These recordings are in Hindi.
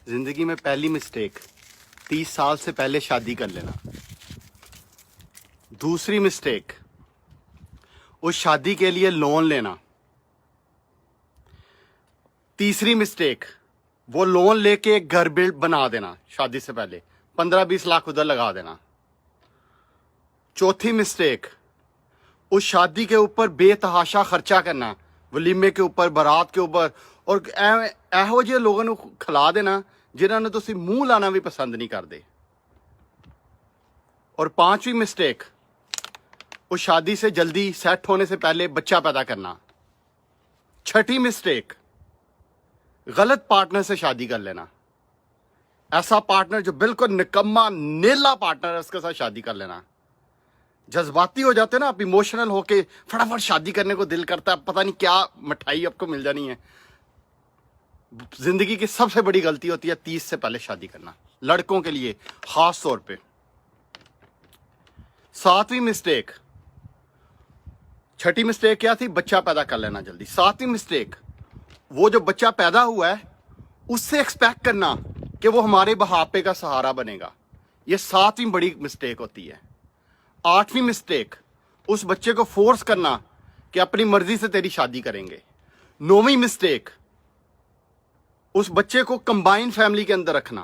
जिंदगी में पहली मिस्टेक 30 साल से पहले शादी कर लेना। दूसरी मिस्टेक उस शादी के लिए लोन लेना। तीसरी मिस्टेक वो लोन लेके एक घर बिल्ड बना देना शादी से पहले, 15-20 लाख उधर लगा देना। चौथी मिस्टेक उस शादी के ऊपर बेतहाशा खर्चा करना, वलीमे के ऊपर, बारात के ऊपर, और ਇਹੋ ਜਿਹੇ ਲੋਕਾਂ ਨੂੰ ਖਿਲਾ ਦੇਣਾ ਜਿਨ੍ਹਾਂ ਨੂੰ ਤੁਸੀਂ ਮੂੰਹ ਲਾਣਾ ਵੀ ਪਸੰਦ नहीं करते। और पांचवी मिस्टेक उस शादी से जल्दी सेट होने से पहले बच्चा पैदा करना। छठी मिस्टेक गलत पार्टनर से शादी कर लेना। ऐसा पार्टनर जो बिल्कुल निकम्मा नेला पार्टनर है, उसके साथ शादी कर लेना। जज्बाती हो जाते हैं ना आप, इमोशनल होके फटाफट शादी करने को दिल करता है, पता नहीं क्या मिठाई आपको मिल जानी है। जिंदगी की सबसे बड़ी गलती होती है 30 से पहले शादी करना, लड़कों के लिए खास तौर पे। सातवीं मिस्टेक, छठी मिस्टेक क्या थी? बच्चा पैदा कर लेना जल्दी। सातवीं मिस्टेक, वो जो बच्चा पैदा हुआ है उससे एक्सपेक्ट करना कि वो हमारे बुढ़ापे का सहारा बनेगा। ये सातवीं बड़ी मिस्टेक होती है। आठवीं मिस्टेक, उस बच्चे को फोर्स करना कि अपनी मर्जी से तेरी शादी करेंगे। नौवीं मिस्टेक, उस बच्चे को कंबाइन फैमिली के अंदर रखना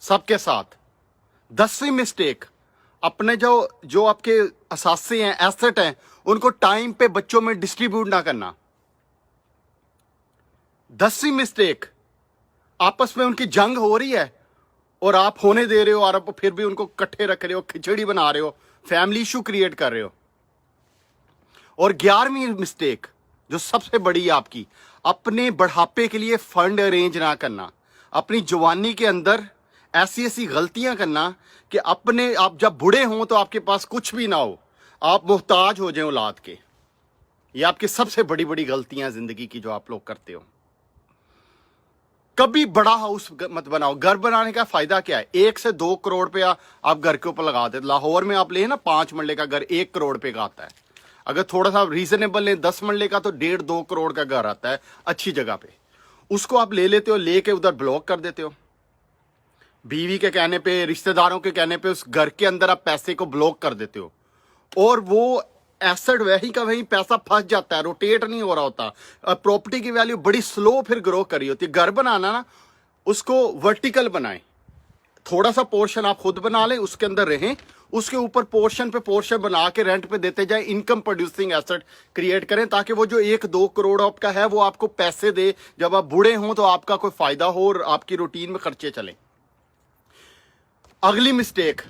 सबके साथ। 10वीं मिस्टेक, अपने जो आपके असासे हैं, एसेट हैं, उनको टाइम पे बच्चों में डिस्ट्रीब्यूट ना करना। 10वीं मिस्टेक, आपस में उनकी जंग हो रही है और आप होने दे रहे हो, और आप फिर भी उनको इकट्ठे रख रहे हो, खिचड़ी बना रहे हो, फैमिली इशू क्रिएट कर रहे हो। और 11वीं मिस्टेक जो सबसे बड़ी है आपकी, अपने बढ़ापे के लिए फंड अरेंज ना करना। अपनी जवानी के अंदर ऐसी ऐसी गलतियां करना कि आप जब बूढ़े हों तो आपके पास कुछ भी ना हो, आप मोहताज हो जाएं औलाद के। ये आपकी सबसे बड़ी बड़ी गलतियां जिंदगी की जो आप लोग करते हो। कभी बड़ा हाउस मत बनाओ। घर बनाने का फायदा क्या है? 1 से 2 करोड़ रुपया आप घर के ऊपर लगा देते। लाहौर में आप ले ना 5 मरले का घर 1 करोड़ रुपए का आता है। अगर थोड़ा सा रीजनेबल लें 10 मरले का तो 1.5-2 करोड़ का घर आता है अच्छी जगह पे। उसको आप ले लेते हो, लेके उधर ब्लॉक कर देते हो। बीवी के कहने पे, रिश्तेदारों के कहने पे उस घर के अंदर आप पैसे को ब्लॉक कर देते हो, और वो एसेट वही का वही पैसा फंस जाता है, रोटेट नहीं हो रहा होता। प्रॉपर्टी की वैल्यू बड़ी स्लो फिर ग्रो कर रही होती है। घर बनाना ना, उसको वर्टिकल बनाएं। थोड़ा सा पोर्शन आप खुद बना लें, उसके अंदर रहें, उसके ऊपर पोर्शन पे पोर्शन बना के रेंट पे देते जाए। इनकम प्रोड्यूसिंग एसेट क्रिएट करें ताकि वो जो 1-2 करोड़ आपका है वो आपको पैसे दे, जब आप बूढ़े हों तो आपका कोई फायदा हो और आपकी रूटीन में खर्चे चलें। अगली मिस्टेक,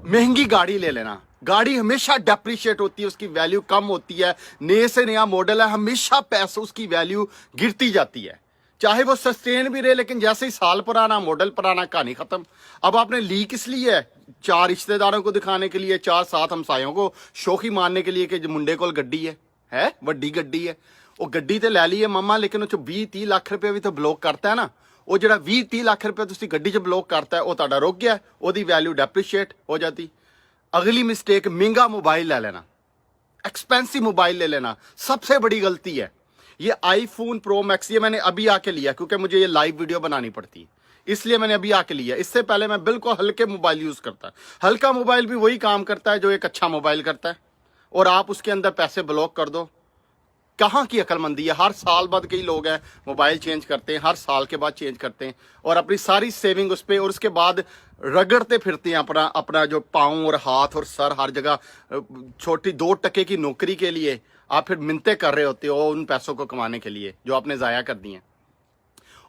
महंगी गाड़ी ले लेना। गाड़ी हमेशा डेप्रिशिएट होती है, उसकी वैल्यू कम होती है। नए से नया मॉडल है, हमेशा पैसे उसकी वैल्यू गिरती जाती है, चाहे वो सस्टेन भी रहे, लेकिन जैसे ही साल पुराना, मॉडल पुराना, कहानी खत्म। अब आपने ली किस लिए है? 4 रिश्तेदारों को दिखाने के लिए, 4-7 हमसायों को शौकी मारने के लिए कि मुंडे को गड्डी है वड्डी गड्डी है। वो गड्डी तो ले ली है मम्मा, लेकिन 20-30 लाख रुपये भी तो ब्लॉक करता है ना। वो जो 20-30 लाख रुपये तुसी गड्डी च ब्लॉक करता है, वो तुहाडा रुक गया, ओदी वैल्यू डेप्रिशिएट हो जाती। अगली मिस्टेक, महंगा मोबाइल ले लेना, एक्सपेंसिव मोबाइल ले लेना, सबसे बड़ी गलती है। ये आईफोन प्रो मैक्स, ये मैंने अभी आके लिया क्योंकि मुझे ये लाइव वीडियो बनानी पड़ती, इसलिए मैंने अभी आके लिया। इससे पहले मैं बिल्कुल हल्के मोबाइल यूज करता। हल्का मोबाइल भी वही काम करता है जो एक अच्छा मोबाइल करता है, और आप उसके अंदर पैसे ब्लॉक कर दो। कहाँ की अक्लमंदी है? हर साल बाद कई लोग हैं मोबाइल चेंज करते हैं, हर साल के बाद चेंज करते हैं, और अपनी सारी सेविंग उस पर, और उसके बाद रगड़ते फिरते हैं अपना जो पाँव और हाथ और सर हर जगह। छोटी 2 टके की नौकरी के लिए आप फिर मिन्नतें कर रहे होते हो उन पैसों को कमाने के लिए जो आपने ज़ाया कर दी हैं।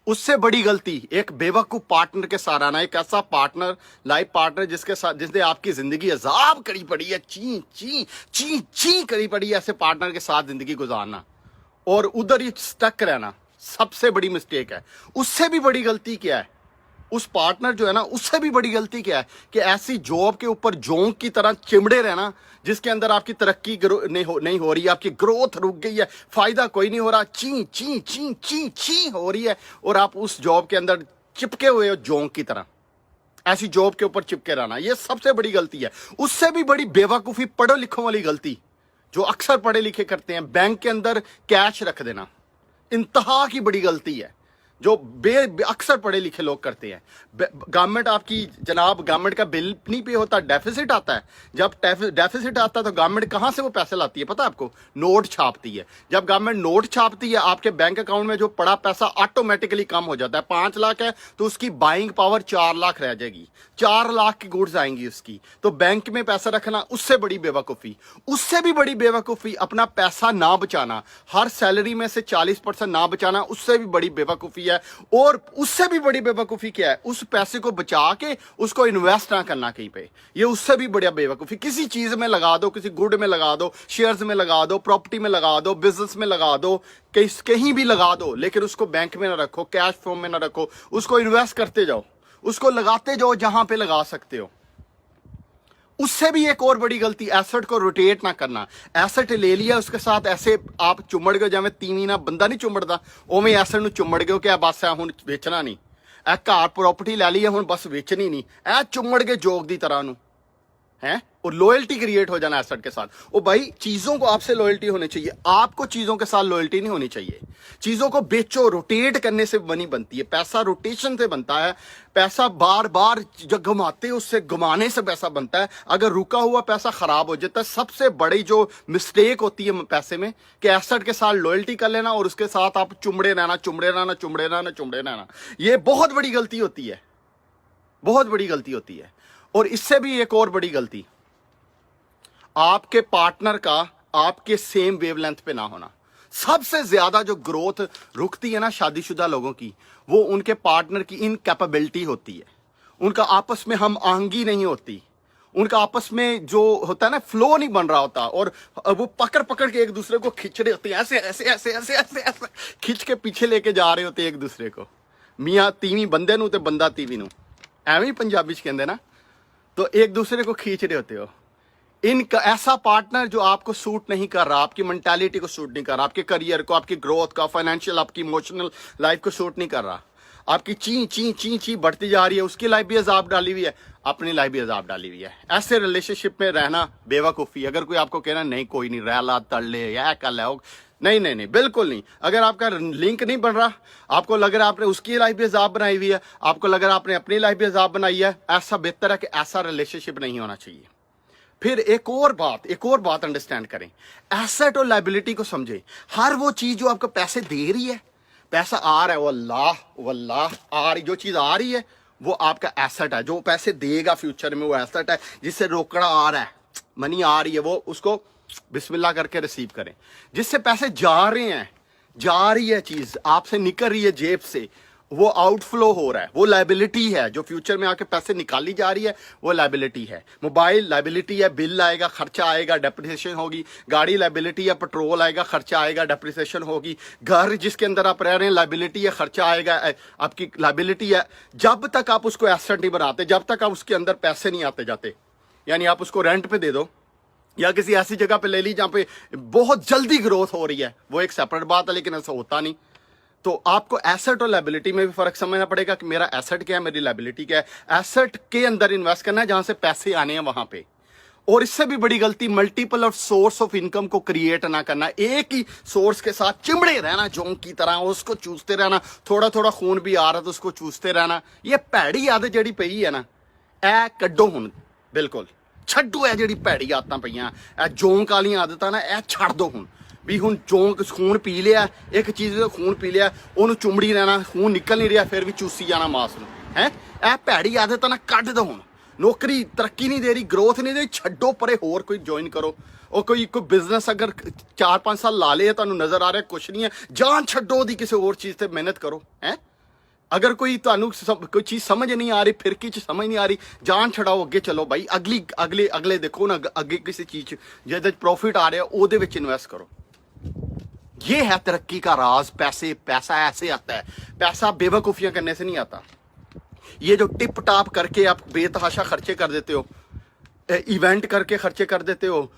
उससे बड़ी गलती, एक बेवकूफ़ पार्टनर के साथ आना। एक ऐसा पार्टनर, लाइफ पार्टनर जिसने आपकी ज़िंदगी अजाब करी पड़ी है, ची ची ची ची करी पड़ी है, ऐसे पार्टनर के साथ ज़िंदगी गुजारना और उधर ही स्टक रहना सबसे बड़ी मिस्टेक है। उससे भी बड़ी गलती क्या है? उस पार्टनर जो है ना, उससे भी बड़ी गलती क्या है कि ऐसी जॉब के ऊपर जोंक की तरह चिमड़े रहना जिसके अंदर आपकी तरक्की नहीं हो रही है, आपकी ग्रोथ रुक गई है, फायदा कोई नहीं हो रहा, ची ची ची ची ची हो रही है, और आप उस जॉब के अंदर चिपके हुए हो जोंक की तरह। ऐसी जॉब के ऊपर चिपके रहना, ये सबसे बड़ी गलती है। उससे भी बड़ी बेवकूफ़ी, पढ़ो लिखों वाली गलती जो अक्सर पढ़े लिखे करते हैं, बैंक के अंदर कैश रख देना, इंतहा की बड़ी गलती है। जो अक्सर पढ़े लिखे लोग करते हैं। गवर्नमेंट आपकी जनाब, गवर्नमेंट का बिल नहीं पे होता, डेफिसिट आता है। जब डेफिसिट आता है तो गवर्नमेंट कहां से वो पैसे लाती है पता है आपको? नोट छापती है। जब गवर्नमेंट नोट छापती है, आपके बैंक अकाउंट में जो पड़ा पैसा ऑटोमेटिकली कम हो जाता है। 5 लाख है तो उसकी बाइंग पावर 4 लाख रह जाएगी, 4 लाख की गुड्स आएंगी उसकी। तो बैंक में पैसा रखना उससे बड़ी बेवकूफी। उससे भी बड़ी बेवकूफी अपना पैसा ना बचाना, हर सैलरी में से 40% ना बचाना, उससे भी बड़ी बेवकूफी है। और उससे भी बड़ी बेवकूफी क्या है? उस पैसे को बचा के उसको इन्वेस्ट ना करना कहीं पे, ये उससे भी बड़ा बेवकूफी। किसी चीज में लगा दो, किसी गुड में लगा दो, शेयर्स में लगा दो, प्रॉपर्टी में लगा दो, बिजनेस में लगा दो, कहीं भी लगा दो, लेकिन उसको बैंक में ना रखो, कैश फॉर्म में ना रखो, उसको इन्वेस्ट करते जाओ, उसको लगाते जाओ जहां पे लगा सकते हो। उससे भी एक और बड़ी गलती, एसेट को रोटेट ना करना। एसेट ले लिया, उसके साथ ऐसे आप चुमड़ गए, जिवें तीवी ना बंदा नहीं चुमड़दा, उवें एसेट नूं चुमड़ गए कि बस हुण वेचना नहीं, ए घर प्रॉपर्टी लै ली है हुण बस वेचनी नहीं, ए चुमड़ गए जोग दी तरह नूं है। और लॉयल्टी क्रिएट हो जाना एसेट के साथ। ओ भाई, चीजों को आपसे लॉयल्टी होनी चाहिए, आपको चीजों के साथ लॉयल्टी नहीं होनी चाहिए। चीजों को बेचो, रोटेट करने से मनी बनती है, पैसा रोटेशन से बनता है। पैसा बार बार जब घुमाते उससे घुमाने से पैसा बनता है। अगर रुका हुआ पैसा खराब हो जाता है। सबसे बड़ी जो मिस्टेक होती है पैसे में कि एसेट के साथ लॉयल्टी कर लेना और उसके साथ आप चुमड़े रहना, चुमड़े रहना, चुमड़े रहना, चुमड़े रहना। ये बहुत बड़ी गलती होती है, बहुत बड़ी गलती होती है। और इससे भी एक और बड़ी गलती, आपके पार्टनर का आपके सेम वेवलेंथ पे ना होना। सबसे ज्यादा जो ग्रोथ रुकती है ना शादीशुदा लोगों की, वो उनके पार्टनर की इनकैपेबिलिटी होती है। उनका आपस में हम आहंगी नहीं होती, उनका आपस में जो होता है ना फ्लो नहीं बन रहा होता, और वो पकड़ पकड़ के एक दूसरे को खींच रहे होते हैं, ऐसे ऐसे ऐसे ऐसे ऐसे ऐसे खींच के पीछे लेके जा रहे होते हैं एक दूसरे को। मियाँ तीवी बंदे नू ते बंदा तीवी नू, एवं ही पंजाबी च कहंदे ना। तो एक दूसरे को खींच रहे होते हो। इनका ऐसा पार्टनर जो आपको सूट नहीं कर रहा, आपकी मेंटालिटी को सूट नहीं कर रहा, आपके करियर को, आपकी ग्रोथ का, फाइनेंशियल, आपकी इमोशनल लाइफ को सूट नहीं कर रहा, आपकी ची ची ची ची बढ़ती जा रही है, उसकी लाइफ भी अजाब डाली हुई है, अपनी लाइफ भी अजाब डाली हुई है। ऐसे रिलेशनशिप में रहना बेवकूफ़ी। अगर कोई आपको कहना नहीं कोई नहीं रह ला तड़ ले या कर ले, नहीं नहीं नहीं, बिल्कुल नहीं। अगर आपका लिंक नहीं बन रहा, आपको लग रहा है आपने उसकी लाइफ भी अजाब बनाई हुई है, आपको लग रहा है आपने अपनी लाइफ भी अजाब बनाई है, ऐसा बेहतर है कि ऐसा रिलेशनशिप नहीं होना चाहिए। फिर एक और बात अंडरस्टैंड करें, एसेट और लायबिलिटी को समझें। हर वो चीज जो आपको पैसे दे रही है, पैसा आ रहा है, वल्लाह आ रही, जो चीज आ रही है वो आपका एसेट है। जो पैसे देगा फ्यूचर में वो एसेट है। जिससे रोकड़ा आ रहा है, मनी आ रही है, वो उसको बिस्मिल्लाह करके रिसीव करें। जिससे पैसे जा रहे हैं, जा रही है चीज आपसे निकल रही है जेब से, वो आउटफ्लो हो रहा है, वो लायबिलिटी है। जो फ्यूचर में आके पैसे निकाली जा रही है वो लायबिलिटी है। मोबाइल लायबिलिटी है, बिल आएगा, खर्चा आएगा, डेप्रिसिएशन होगी। गाड़ी लायबिलिटी है, पेट्रोल आएगा, खर्चा आएगा, डेप्रिसिएशन होगी। घर जिसके अंदर आप रह रहे हैं लायबिलिटी है, खर्चा आएगा, आपकी लायबिलिटी है। जब तक आप उसको एसेट नहीं बनाते, जब तक आप उसके अंदर पैसे नहीं आते जाते, यानी आप उसको रेंट पे दे दो या किसी ऐसी जगह पे ले ली जहां पे बहुत जल्दी ग्रोथ हो रही है, वो एक सेपरेट बात है, लेकिन ऐसा होता नहीं। तो आपको एसेट और लायबिलिटी में भी फर्क समझना पड़ेगा कि मेरा एसेट क्या है, मेरी लायबिलिटी क्या है। एसेट के अंदर इन्वेस्ट करना है जहां से पैसे आने हैं वहां पे। और इससे भी बड़ी गलती, multiple of source of income को क्रिएट ना करना। एक ही सोर्स के साथ चिमड़े रहना जोंक की तरह, उसको चूसते रहना। थोड़ा थोड़ा खून भी आ रहा तो उसको चूसते रहना। ये भैड़ी आदत जड़ी पई है ना, ए कड्डो हुण, बिल्कुल छड्डो। है जड़ी भैड़ी आदतां पईयां, ए जोंक वाली आदतां ना, ए छड़ दो हुण। भी हुण जोंक खून पी लिया, एक चीज़ का खून पी लिया, उन्होंने चुमड़ी रहना, खून निकल नहीं रहा, फिर भी चूसी जाना मास नूं है। ए भैड़ी आदत ना कढ दो हुण। नौकरी तरक्की नहीं दे रही, ग्रोथ नहीं दे रही, छड्डो परे, होर कोई ज्वाइन करो। और कोई बिजनेस अगर 4-5 साल ला ले, तुहानूं नजर आ रहा कुछ नहीं है, जान छड्डो दी किसी और चीज़ से मेहनत करो है। अगर कोई कोई चीज़ समझ नहीं आ रही, फिरकी च समझ नहीं आ रही, जान छड़ाओ, अगे चलो भाई। अगले देखो ना, अगे किसी चीज़ जिहदे प्रॉफिट आ रहा उहदे विच इन्वेस्ट करो। ये है तरक्की का राज। पैसा ऐसे आता है, पैसा बेवकूफियां करने से नहीं आता। ये जो टिप टाप करके आप बेतहाशा खर्चे कर देते हो, इवेंट करके खर्चे कर देते हो,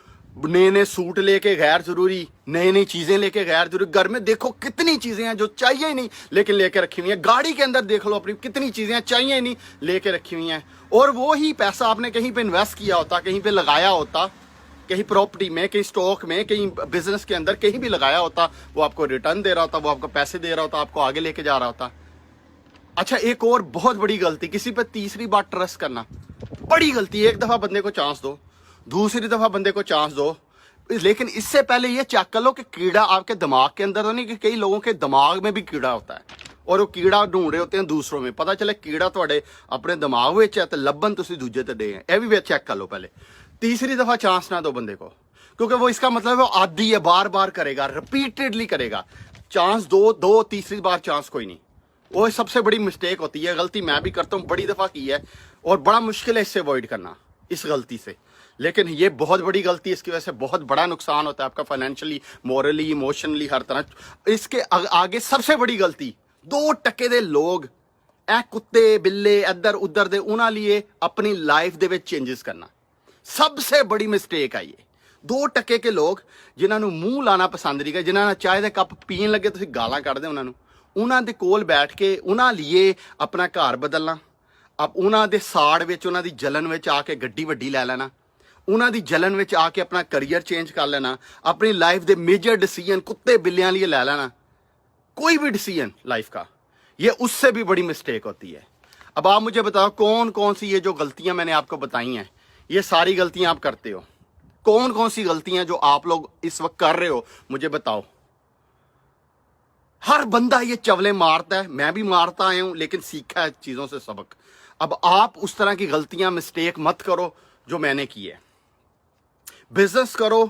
नए नए सूट लेके गैर जरूरी, नई नई चीजें लेके गैर जरूरी। घर में देखो कितनी चीजें हैं जो चाहिए ही नहीं लेकिन लेके रखी हुई हैं। गाड़ी के अंदर देख लो अपनी, कितनी चीजें चाहिए ही नहीं लेके रखी हुई हैं। और वो ही पैसा आपने कहीं पे इन्वेस्ट किया होता, कहीं पे लगाया होता, कहीं प्रॉपर्टी में, कहीं स्टॉक में, कहीं बिजनेस के अंदर, कहीं भी लगाया होता, वो आपको रिटर्न दे रहा होता, वो आपको पैसे दे रहा होता, आपको आगे लेके जा रहा होता अच्छा, एक और बहुत बड़ी गलती, किसी पे तीसरी बार ट्रस्ट करना बड़ी गलती है। एक दफा बंदे को चांस दो, दूसरी दफा बंदे को चांस दो, लेकिन इससे पहले ये चेक कर लो कि कीड़ा आपके दिमाग के अंदर तो नहीं, कि कई लोगों के दिमाग में भी कीड़ा होता है और वो कीड़ा ढूंढ रहे होते हैं दूसरों में। पता चले कीड़ा थोड़े अपने दिमाग में है तो लब्बन तुसी दूजे ते दे, यह भी चेक कर लो पहले। तीसरी दफा चांस ना दो बंदे को, क्योंकि वो इसका मतलब वो आदी है, बार बार करेगा, रिपीटेडली करेगा। चांस दो, तीसरी बार चांस कोई नहीं। वो सबसे बड़ी मिस्टेक होती है, गलती मैं भी करता हूँ, बड़ी दफा की है और बड़ा मुश्किल है इससे अवॉइड करना, इस गलती से। लेकिन ये बहुत बड़ी गलती है, इसकी वजह से बहुत बड़ा नुकसान होता है आपका, फाइनेंशियली, मोरली, इमोशनली, हर तरह। इसके आगे सबसे बड़ी गलती, 2% दे लोग ए कुत्ते बिल्ले इधर उधर दे उन्हां लिए अपनी लाइफ दे विच चेंजेस करना सबसे बड़ी मिस्टेक है। ये 2% के लोग जिन्होंने मुंह लाना पसंद नहीं, जिन्होंने चाय का कप पीन लगे तो गालां कढ़दे उन्होंने, उन्होंने कोल बैठ के उन्होंने लिए अपना घर बदलना, अब उन्होंने साड़ विच, उन्होंने जलन विच आके गड्डी वड्डी लै लेना, उन्होंने जलन विच आके अपना करियर चेंज कर लेना, अपनी लाइफ के मेजर डिसीजन कुत्ते बिल्लियां लिए लै लेना, कोई भी डिसीजन लाइफ का, ये उससे भी बड़ी मिस्टेक होती है। अब आप मुझे बताओ कौन कौन सी ये जो गलतियां मैंने आपको बताई हैं, ये सारी गलतियां आप करते हो? कौन कौन सी गलतियां जो आप लोग इस वक्त कर रहे हो मुझे बताओ। हर बंदा ये चवले मारता है, मैं भी मारता आया हूं, लेकिन सीखा है चीजों से सबक। अब आप उस तरह की गलतियां, मिस्टेक मत करो जो मैंने की है। बिजनेस करो,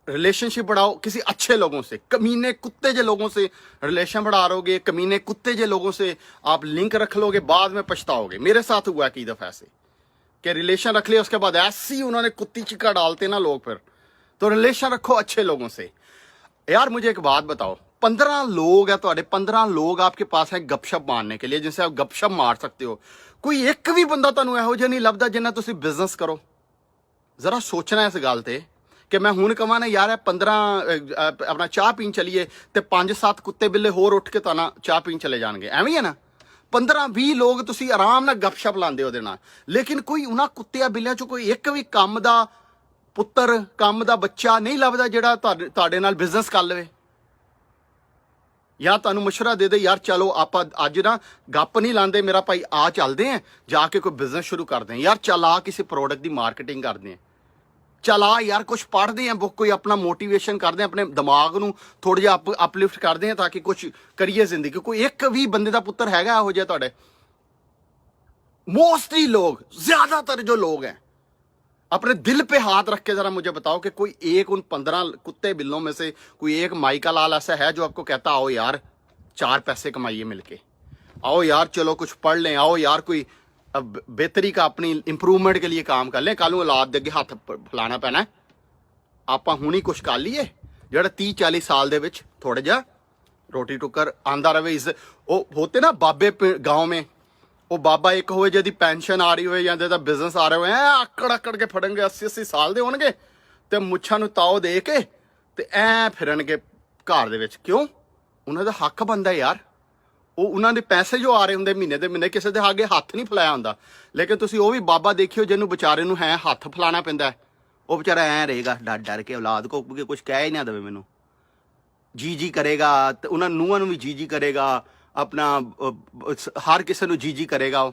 रिलेशनशिप बढ़ाओ किसी अच्छे लोगों से, कमीने कुत्ते जे लोगों से रिलेशन बढ़ा लोगे, कमीने कुत्ते जे लोगों से आप लिंक रख लोगे, बाद में पछताओगे। मेरे साथ हुआ कई दफा ऐसे कि रिलेशन रख लिया, उसके बाद ऐसी उन्होंने कुत्ती चिक्का डालते ना लोग, फिर तो रिलेशन रखो अच्छे लोगों से। यार मुझे एक बात बताओ, 15 लोग है तो 15 लोग आपके पास है गपशप मारने के लिए, जिनसे आप गपशप मार सकते हो, कोई एक भी बंदा तुहानू इहो जिहा नहीं लभदा जिन्ना तुसी बिजनेस करो। जरा सोचना इस गल ते कि मैं हुण कहां ना यार 15 अपना चाह पीन चलीए तो 5-7 कुत्ते बिल्ले होर उठ के तुहानू चाह पीन चले जाएंगे, एवं है ना। 15-20 लोग तुसी आराम नाल गपशप लांदे हो, लेकिन कोई उन्हां कुत्तियां बिल्लियां चों कोई एक भी काम दा पुत्तर, काम दा बच्चा नहीं लभदा जिहड़ा तुहाडे नाल बिजनेस कर लवे, या तुहानू मशवरा दे दे यार चलो आप अज ना गप नहीं लाते मेरा भाई, आ चलते हैं जाके कोई बिजनेस शुरू करते हैं, यार चल आ किसी प्रोडक्ट की मार्केटिंग करते हैं, चल आ यार कुछ पढ़ते हैं बुक, कोई अपना मोटिवेशन करते हैं, अपने दिमाग नू थोड़ा जिहा अपलिफ्ट करते हैं ताकि कुछ करिए जिंदगी। कोई एक भी बंदे का पुत्तर हैगा इहो जिहा तुहाडे? मोस्टली लोग, ज्यादातर जो लोग हैं, अपने दिल पे हाथ रख के जरा मुझे बताओ कि कोई एक उन 15 कुत्ते बिल्लों में से कोई एक माइका लाल ऐसा है जो आपको कहता आओ यार 4 पैसे कमाइए मिलके, आओ यार चलो कुछ पढ़ लें, आओ यार कोई बेहतरी का अपनी इंप्रूवमेंट के लिए काम कर लें, कल औलाद दे अगे हाथ फैलाना पैना है। आप हुणी कुछ कर लीए जो 30-40 साल दे विच थोड़ा जा रोटी टुकर आंदा रहे। इस वो होते ना बाबे गाँव में, वो बाबा एक होए जिहदी पेंशन आ रही होए या जिहदा बिजनेस आ रहा होए, आकड़ आकड़ के फड़नगे, 80-80 साल दे होणगे ते मुच्छां नूं ताओ दे के ते ऐ फिरनगे घर दे विच। क्यों? उन्हां दा हक बनदा यार, वो उन्हां दे पैसे जो आ रहे हुंदे महीने दे महीने, किसी दे आगे हत्थ नहीं फैलाया हुंदा। लेकिन तुसीं वो भी बाबा देखियो जिन्होंने बेचारे नूं है हत्थ फैलाना पैंदा है, वो बेचारा ऐ रहेगा डर डर के, औलाद को कुछ कह ही ना देवे मैनूं, जी करेगा, ते उन्हां नूंहां नूं भी जी करेगा, अपना हर किसी नूं जी करेगा,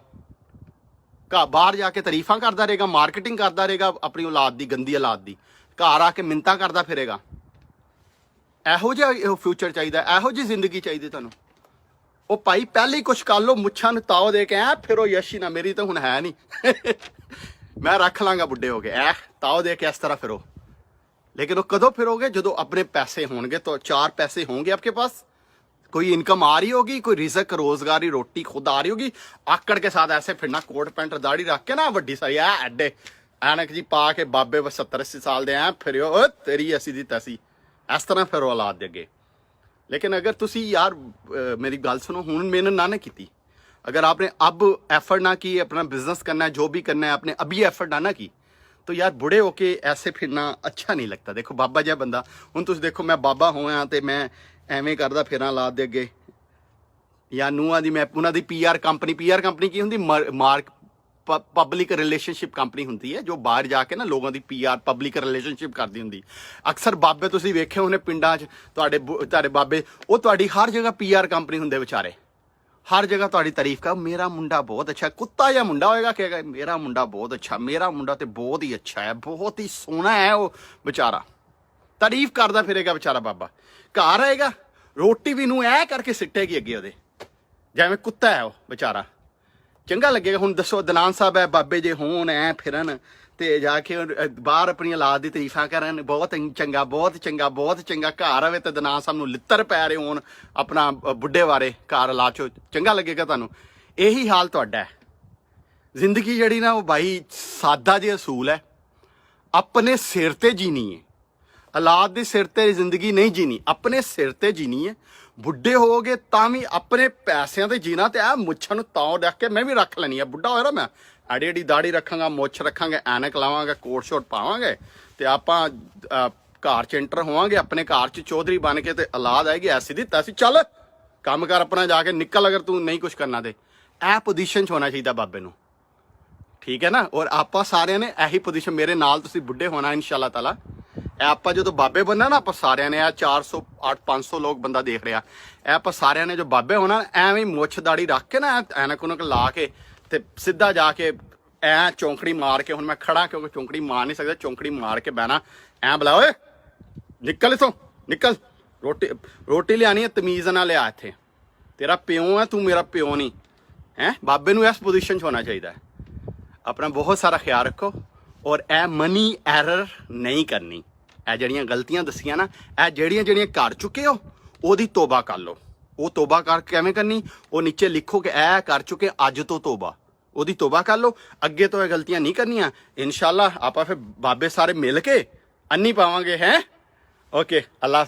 बाहर जाके तारीफा करता रहेगा, मार्केटिंग करता रहेगा अपनी औलाद की, गंदी औलाद की, घर आके मिन्नतां करता फिरेगा। इहो जिहा फ्यूचर चाहिए, इहो जी जिंदगी चाहिए तुहानूं? ਉਹ ਭਾਈ ਪਹਿਲੇ ਹੀ ਕੁਛ ਕਰ ਲਓ, ਮੁੱਛਾਂ ਨੂੰ ਤਾਓ ਦੇ ਕੇ ਐ ਫਿਰੋ ਯਸ਼ੀ ਨਾ, ਮੇਰੀ ਤਾਂ ਹੁਣ ਹੈ ਨਹੀਂ ਮੈਂ ਰੱਖ ਲਾਂਗਾ ਬੁੱਢੇ ਹੋ ਕੇ, ਐ ਤਾਓ ਦੇ ਕੇ ਇਸ ਤਰ੍ਹਾਂ ਫਿਰੋ। लेकिन वो कदों फिरोगे जो अपने पैसे होंगे, तो 4 पैसे होंगे आपके पास, कोई इनकम आ रही होगी, कोई रिजक रोजगारी रोटी खुद आ रही होगी। आकड़ के साथ ऐसे फिरना, कोट पैंट दाढ़ी रख के ना वड्डी सारी एडे ऐनक जी पा के बाबे 70-80 साल दे ऐ फिरो, तेरी ऐसी दी तैसी, इस तरह फिरो औलाद दे अगे। लेकिन अगर तुसी यार मेरी गल सुनो, हुण मेहनत ना की, अगर आपने अब एफर्ट ना की, अपना बिजनेस करना है, जो भी करना है, आपने अभी एफर्ट ना की, तो यार बुढ़े होके ऐसे फिरना अच्छा नहीं लगता। देखो बाबा जिहा बंदा, हुण तुसीं देखो मैं बाबा होया तो मैं एवें करदा फिरां औलाद दे अगे, या नूंहां दी, मैं उन्हां दी पीआर कंपनी की हुंदी, मार्क पब्लिक रिलेशनशिप कंपनी हुंदी है, जो बाहर जाके ना लोगों की पीआर पब्लिक रिलेशनशिप करती हुंदी। अक्सर बाबे तुसीं वेखे होने पिंडां 'च, तुहाडे बाबे, वो तुहाडी हर जगह पीआर कंपनी हुंदे बेचारे, हर जगह ਤੁਹਾਡੀ ਤਾਰੀਫ ਕਰ, ਮੇਰਾ ਮੁੰਡਾ ਬਹੁਤ ਅੱਛਾ, ਕੁੱਤਾ ਜਿਹਾ ਮੁੰਡਾ ਹੋਏਗਾ ਕਹੇਗਾ ਮੇਰਾ ਮੁੰਡਾ ਬਹੁਤ ਅੱਛਾ, ਮੇਰਾ ਮੁੰਡਾ ਤੇ ਬਹੁਤ ਹੀ ਅੱਛਾ ਹੈ, ਬਹੁਤ ਹੀ ਸੋਹਣਾ ਹੈ ਉਹ ਵਿਚਾਰਾ, ਤਾਰੀਫ ਕਰਦਾ ਫਿਰੇਗਾ ਵਿਚਾਰਾ ਬਾਬਾ। ਘਰ ਆਏਗਾ ਰੋਟੀ ਵੀ ਨੂੰ ਐ ਕਰਕੇ ਸਿੱਟੇਗੀ ਅੱਗੇ ਉਹਦੇ, ਜਿਵੇਂ ਕੁੱਤਾ ਹੈ ਉਹ ਵਿਚਾਰਾ, ਚੰਗਾ ਲੱਗੇਗਾ। ਹੁਣ ਦੱਸੋ ਦਨਾਨ ਸਾਹਿਬ ਹੈ, ਬਾਬੇ ਜੇ ਹੋਣ ਐ ਫਿਰਨ ਤੇ ਜਾ ਕੇ ਬਾਹਰ ਆਪਣੀ ਔਲਾਦ ਦੀ ਤਾਰੀਫਾਂ ਕਰਨ, ਬਹੁਤ ਚੰਗਾ ਬਹੁਤ ਚੰਗਾ ਬਹੁਤ ਚੰਗਾ। ਘਰ ਆਵੇ ਤੇ ਦਨਾਨ ਸਾਹਿਬ ਨੂੰ ਲਿੱਤਰ ਪੈ ਰਹੇ ਹੋਣ ਆਪਣਾ ਬੁੱਢੇ ਬਾਰੇ, ਘਰ ਲਾ ਚੋ, ਚੰਗਾ ਲੱਗੇਗਾ ਤੁਹਾਨੂੰ। ਇਹੀ ਹਾਲ ਤੁਹਾਡਾ ਹੈ। ਜ਼ਿੰਦਗੀ ਜਿਹੜੀ ਨਾ ਉਹ ਬਾਈ ਸਾਦਾ ਜਿਹਾ ਅਸੂਲ ਹੈ, ਆਪਣੇ ਸਿਰ ਤੇ ਜੀਣੀ ਹੈ, ਔਲਾਦ ਦੇ ਸਿਰ ਤੇ ਜ਼ਿੰਦਗੀ ਨਹੀਂ ਜੀਣੀ, ਆਪਣੇ ਸਿਰ ਤੇ ਜੀਣੀ ਹੈ। ਬੁੱਢੇ ਹੋਗੇ ਤਾਂ ਵੀ ਆਪਣੇ ਪੈਸਿਆਂ ਤੇ ਜੀਣਾ। ਤੇ ਇਹ ਮੁੱਛਾਂ ਨੂੰ ਤਾਂ ਰੱਖ ਕੇ ਮੈਂ ਵੀ ਰੱਖ ਲੈਣੀ ਆ, ਬੁੱਢਾ ਹੋਇਆ ਨਾ ਮੈਂ ਐਡੀ ਐਡੀ ਦਾੜੀ ਰੱਖਾਂਗਾ, ਮੁੱਛ ਰੱਖਾਂਗੇ, ਐਨਕ ਲਾਵਾਂਗੇ, ਕੋਟ ਸ਼ੋਟ ਪਾਵਾਂਗੇ ਤੇ ਆਪਾਂ ਘਰ ਚ ਐਂਟਰ ਹੋਵਾਂਗੇ, ਆਪਣੇ ਘਰ ਚ ਚੌਧਰੀ ਬਣ ਕੇ, ਤੇ ਔਲਾਦ ਆਏਗੀ ਐਸੀ ਦੀ ਤੈਸੀ, ਚੱਲ ਕੰਮ ਕਰ ਆਪਣਾ ਜਾ ਕੇ ਨਿਕਲ, ਅਗਰ ਤੂੰ ਨਹੀਂ ਕੁਛ ਕਰਨਾ ਤੇ। ਇਹ ਪੋਜੀਸ਼ਨ ਚ ਹੋਣਾ ਚਾਹੀਦਾ ਬਾਬੇ ਨੂੰ, ਠੀਕ ਹੈ ਨਾ। ਔਰ ਆਪਾਂ ਸਾਰਿਆਂ ਨੇ ਇਹੀ ਪੋਜੀਸ਼ਨ, ਮੇਰੇ ਨਾਲ ਤੁਸੀਂ ਬੁੱਢੇ ਹੋਣਾ ਇਨਸ਼ਾਅੱਲਾ ਤਾਲਾ। ਇਹ ਆਪਾਂ ਜਦੋਂ ਬਾਬੇ ਬਣਨਾ ਨਾ, ਆਪਾਂ ਸਾਰਿਆਂ ਨੇ, 400 500 ਲੋਕ ਬੰਦਾ ਦੇਖ ਰਿਹਾ, ਇਹ ਆਪਾਂ ਸਾਰਿਆਂ ਨੇ ਜੋ ਬਾਬੇ ਹੋਣਾ, ਐਵੇਂ ਮੁੱਛ ਦਾੜੀ ਰੱਖ ਕੇ ਨਾ, ਐਨਕ ਉਨਕ ਲਾ ਕੇ ਤੇ ਸਿੱਧਾ ਜਾ ਕੇ ਐ ਚੌਂਕੜੀ ਮਾਰ ਕੇ, ਹੁਣ ਮੈਂ ਖੜਾ ਕਿਉਂਕਿ ਚੌਂਕੜੀ ਮਾਰ ਨਹੀਂ ਸਕਦਾ, ਚੌਂਕੜੀ ਮਾਰ ਕੇ ਬਹਿਣਾ, ਐ ਬੁਲਾ ਓਏ ਨਿਕਲ ਇਥੋਂ ਨਿਕਲ, ਰੋਟੀ ਲਿਆਣੀ ਹੈ ਤਮੀਜ਼ ਨਾਲ ਲਿਆ, ਇੱਥੇ ਤੇਰਾ ਪਿਓ ਹੈ, ਤੂੰ ਮੇਰਾ ਪਿਓ ਨਹੀਂ ਹੈ। ਬਾਬੇ ਨੂੰ ਇਸ ਪੋਜੀਸ਼ਨ 'ਚ ਹੋਣਾ ਚਾਹੀਦਾ ਹੈ। ਆਪਣਾ ਬਹੁਤ ਸਾਰਾ ਖਿਆਲ ਰੱਖੋ, ਔਰ ਇਹ ਮਨੀ ਐਰਰ ਨਹੀਂ ਕਰਨੀ। ਇਹ ਜਿਹੜੀਆਂ ਗਲਤੀਆਂ ਦੱਸੀਆਂ ਨਾ, ਇਹ ਜਿਹੜੀਆਂ ਕਰ ਚੁੱਕੇ ਹੋ, ਉਹਦੀ ਤੋਬਾ ਕਰ ਲਓ। ਉਹ ਤੋਬਾ ਕਰ ਕਿਵੇਂ ਕਰਨੀ, ਉਹ ਨੀਚੇ ਲਿਖੋ ਕਿ ਇਹ ਕਰ ਚੁੱਕੇ ਅੱਜ ਤੋਂ ਤੋਬਾ, ਉਹਦੀ ਤੋਬਾ ਕਰ ਲਓ, ਅੱਗੇ ਤੋਂ ਇਹ ਗਲਤੀਆਂ ਨਹੀਂ ਕਰਨੀਆਂ। ਇਨਸ਼ਾਅੱਲਾ ਆਪਾਂ ਫਿਰ ਬਾਬੇ ਸਾਰੇ ਮਿਲ ਕੇ ਅੰਨੀ ਪਾਵਾਂਗੇ ਹੈ। ਓਕੇ, ਅੱਲਾ